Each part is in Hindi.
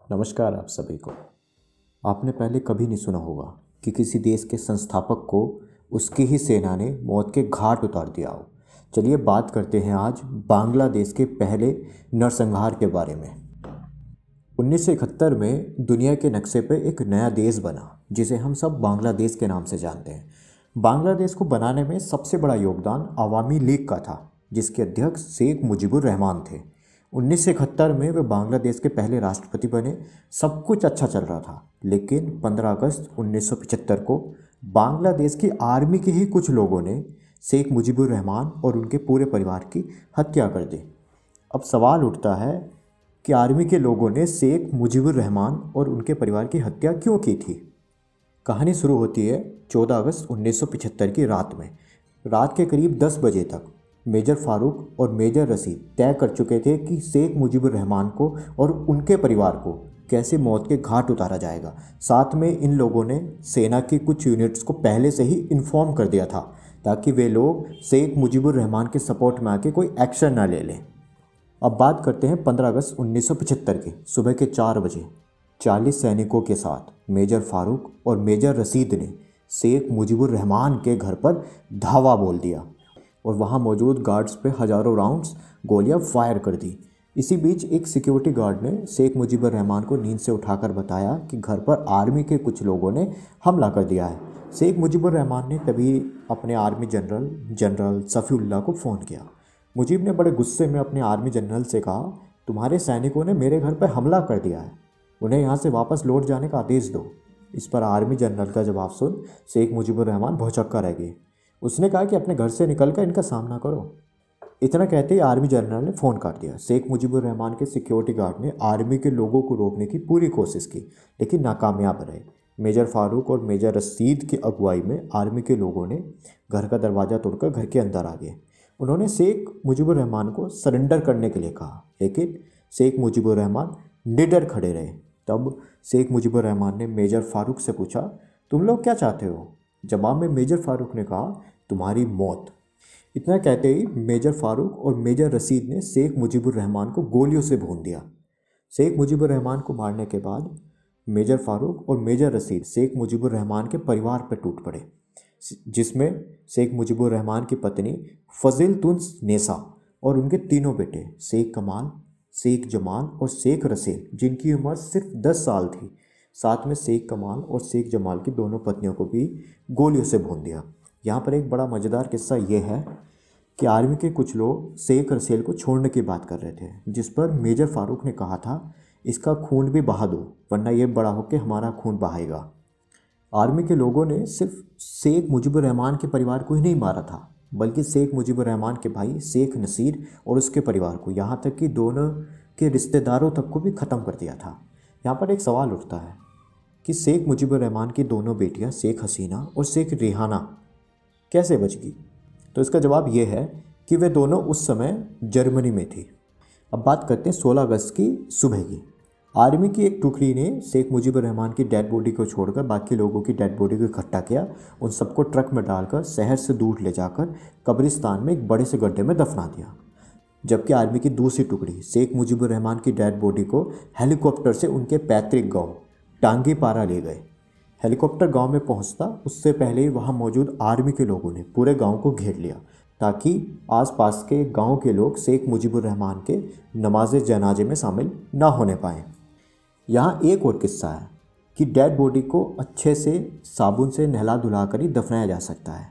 नमस्कार आप सभी को। आपने पहले कभी नहीं सुना होगा कि किसी देश के संस्थापक को उसकी ही सेना ने मौत के घाट उतार दिया हो। चलिए बात करते हैं आज बांग्लादेश के पहले नरसंहार के बारे में। 1971 में दुनिया के नक्शे पर एक नया देश बना जिसे हम सब बांग्लादेश के नाम से जानते हैं। बांग्लादेश को बनाने में सबसे बड़ा योगदान अवामी लीग का था, जिसके अध्यक्ष शेख मुजीबुर रहमान थे। 1971 में वे बांग्लादेश के पहले राष्ट्रपति बने। सब कुछ अच्छा चल रहा था, लेकिन 15 अगस्त 1975 को बांग्लादेश की आर्मी के ही कुछ लोगों ने शेख मुजीबुर रहमान और उनके पूरे परिवार की हत्या कर दी। अब सवाल उठता है कि आर्मी के लोगों ने शेख मुजीबुर रहमान और उनके परिवार की हत्या क्यों की थी। कहानी शुरू होती है 14 अगस्त 1975 की रात में। रात के करीब 10 बजे तक मेजर फारूक और मेजर रशीद तय कर चुके थे कि शेख मुजीबुर रहमान को और उनके परिवार को कैसे मौत के घाट उतारा जाएगा। साथ में इन लोगों ने सेना की कुछ यूनिट्स को पहले से ही इन्फॉर्म कर दिया था ताकि वे लोग शेख मुजीबुर रहमान के सपोर्ट में आके कोई एक्शन ना ले लें। अब बात करते हैं 15 अगस्त 1975 की सुबह के 4 बजे 40 सैनिकों के साथ मेजर फारूक और मेजर रशीद ने शेख मुजीबुर रहमान के घर पर धावा बोल दिया और वहां मौजूद गार्ड्स पे हज़ारों राउंड्स गोलियां फायर कर दी। इसी बीच एक सिक्योरिटी गार्ड ने शेख मुजीबुर रहमान को नींद से उठाकर बताया कि घर पर आर्मी के कुछ लोगों ने हमला कर दिया है। शेख मुजीबुर रहमान ने तभी अपने आर्मी जनरल सफ़ीउल्लाह को फ़ोन किया। मुजीब ने बड़े गुस्से में अपने आर्मी जनरल से कहा, तुम्हारे सैनिकों ने मेरे घर पर हमला कर दिया है, उन्हें यहाँ से वापस लौट जाने का आदेश दो। इस पर आर्मी जनरल का जवाब सुन शेख मुजीबुर रहमान भौचक्का रह गए। उसने कहा कि अपने घर से निकलकर इनका सामना करो। इतना कहते ही आर्मी जनरल ने फ़ोन काट दिया। शेख मुजीबुर रहमान के सिक्योरिटी गार्ड ने आर्मी के लोगों को रोकने की पूरी कोशिश की, लेकिन नाकामयाब रहे। मेजर फारूक और मेजर रशीद की अगुवाई में आर्मी के लोगों ने घर का दरवाज़ा तोड़कर घर के अंदर आ गए। उन्होंने शेख मुजीबुर रहमान को सरेंडर करने के लिए कहा, लेकिन शेख मुजीबुर रहमान निडर खड़े रहे। तब शेख मुजीबुर रहमान ने मेजर फारूक से पूछा, तुम लोग क्या चाहते हो? जवाब में मेजर फारूक ने कहा, तुम्हारी मौत। इतना कहते ही मेजर फारूक और मेजर रशीद ने शेख मुजीबुर रहमान को गोलियों से भून दिया। शेख मुजीबुर रहमान को मारने के बाद मेजर फारूक और मेजर रशीद शेख मुजीबुर रहमान के परिवार पर टूट पड़े, जिसमें शेख मुजीबुर रहमान की पत्नी फजील तुन्स नेसा और उनके तीनों बेटे शेख कमाल, शेख जमाल और शेख रसेल, जिनकी उम्र सिर्फ 10 साल थी। साथ में शेख कमाल और शेख जमाल की दोनों पत्नियों को भी गोलियों से भून दिया। यहाँ पर एक बड़ा मज़ेदार किस्सा ये है कि आर्मी के कुछ लोग शेख रसेल को छोड़ने की बात कर रहे थे, जिस पर मेजर फारूक ने कहा था, इसका खून भी बहा दो, वरना ये बड़ा होकर हमारा खून बहाएगा। आर्मी के लोगों ने सिर्फ शेख मुजीबुर रहमान के परिवार को ही नहीं मारा था, बल्कि शेख मुजीबुर रहमान के भाई शेख नसीर और उसके परिवार को, यहाँ तक कि दोनों के रिश्तेदारों तक को भी ख़त्म कर दिया था। यहाँ पर एक सवाल उठता है कि शेख मुजीबुर रहमान की दोनों बेटियां शेख हसीना और शेख रिहाना कैसे बच गई? तो इसका जवाब ये है कि वे दोनों उस समय जर्मनी में थी। अब बात करते हैं 16 अगस्त की सुबह की। आर्मी की एक टुकड़ी ने शेख मुजीबुर रहमान की डेड बॉडी को छोड़कर बाकी लोगों की डेड बॉडी को इकट्ठा किया। उन सबको ट्रक में डालकर शहर से दूर ले जाकर कब्रिस्तान में एक बड़े से गड्ढे में दफना दिया। जबकि आर्मी की दूसरी टुकड़ी शेख मुजीबुर रहमान की डेड बॉडी को हेलीकॉप्टर से उनके पैतृक गाँव टांगीपारा ले गए। हेलीकॉप्टर गांव में पहुंचता उससे पहले ही वहां मौजूद आर्मी के लोगों ने पूरे गांव को घेर लिया ताकि आसपास के गांव के लोग शेख मुजीबुर रहमान के नमाज जनाजे में शामिल ना होने पाएँ। यहाँ एक और किस्सा है कि डेड बॉडी को अच्छे से साबुन से नहला धुला कर ही दफनाया जा सकता है।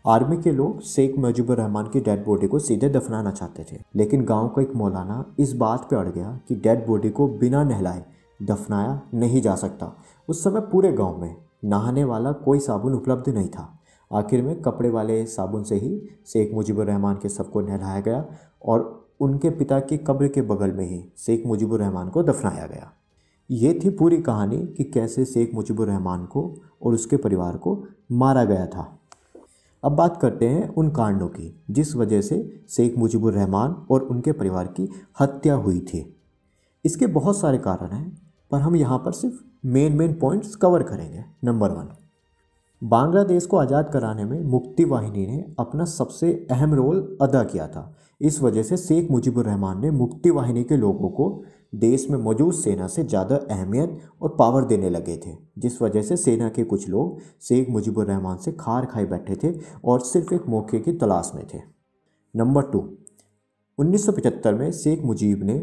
आर्मी के लोग शेख मुजीबुर रहमान की डेड बॉडी को सीधे दफनाना चाहते थे, लेकिन गाँव का एक मौलाना इस बात पर अड़ गया कि डेड बॉडी को बिना नहलाए दफनाया नहीं जा सकता। उस समय पूरे गांव में नहाने वाला कोई साबुन उपलब्ध नहीं था। आखिर में कपड़े वाले साबुन से ही शेख मुजीबुर रहमान के शव को नहलाया गया और उनके पिता की कब्र के बगल में ही शेख मुजीबुर रहमान को दफनाया गया। ये थी पूरी कहानी कि कैसे शेख मुजीबुर रहमान को और उसके परिवार को मारा गया था। अब बात करते हैं उन कांडों की जिस वजह से शेख मुजीबुर रहमान और उनके परिवार की हत्या हुई थी। इसके बहुत सारे कारण हैं, पर हम यहाँ पर सिर्फ मेन पॉइंट्स कवर करेंगे। नंबर 1, बांग्लादेश को आज़ाद कराने में मुक्ति वाहिनी ने अपना सबसे अहम रोल अदा किया था। इस वजह से शेख मुजीबुर रहमान ने मुक्ति वाहिनी के लोगों को देश में मौजूद सेना से ज़्यादा अहमियत और पावर देने लगे थे, जिस वजह से सेना के कुछ लोग शेख मुजीबुर रहमान से खार खाए बैठे थे और सिर्फ एक मौके की तलाश में थे। नंबर 2, 1975 में शेख मुजीब ने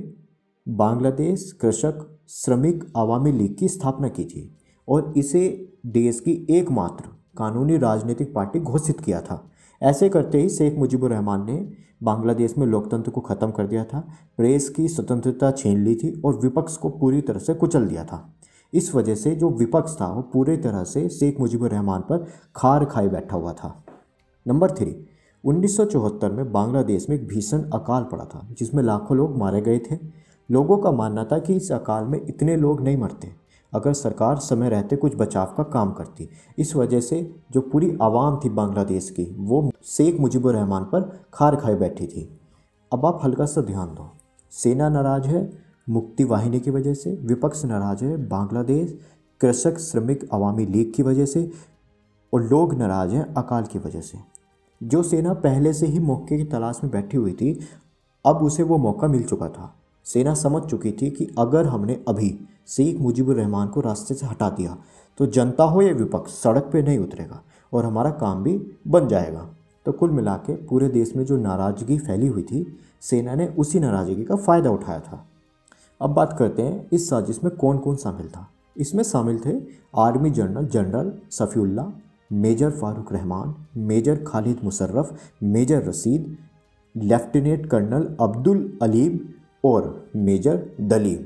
बांग्लादेश कृषक श्रमिक अवामी लीग की स्थापना की थी और इसे देश की एकमात्र कानूनी राजनीतिक पार्टी घोषित किया था। ऐसे करते ही शेख मुजीबुर रहमान ने बांग्लादेश में लोकतंत्र को ख़त्म कर दिया था, प्रेस की स्वतंत्रता छीन ली थी और विपक्ष को पूरी तरह से कुचल दिया था। इस वजह से जो विपक्ष था वो पूरी तरह से शेख मुजीबुर रहमान पर खार खाए बैठा हुआ था। नंबर 3, 1974 में बांग्लादेश में एक भीषण अकाल पड़ा था जिसमें लाखों लोग मारे गए थे। लोगों का मानना था कि इस अकाल में इतने लोग नहीं मरते अगर सरकार समय रहते कुछ बचाव का काम करती। इस वजह से जो पूरी आवाम थी बांग्लादेश की वो शेख मुजीबुर रहमान पर खार खाए बैठी थी। अब आप हल्का सा ध्यान दो, सेना नाराज है मुक्ति वाहिनी की वजह से, विपक्ष नाराज है बांग्लादेश कृषक श्रमिक अवामी लीग की वजह से, और लोग नाराज हैं अकाल की वजह से। जो सेना पहले से ही मौके की तलाश में बैठी हुई थी, अब उसे वो मौका मिल चुका था। सेना समझ चुकी थी कि अगर हमने अभी शेख मुजीबुर रहमान को रास्ते से हटा दिया तो जनता हो या विपक्ष सड़क पे नहीं उतरेगा और हमारा काम भी बन जाएगा। तो कुल मिला के पूरे देश में जो नाराज़गी फैली हुई थी, सेना ने उसी नाराज़गी का फ़ायदा उठाया था। अब बात करते हैं इस साजिश में कौन कौन शामिल था। इसमें शामिल थे army general Safiullah, major Farooq Rahman, major Khalid Musharraf, major Rashid, lieutenant colonel Abdul Alim और मेजर दलीम।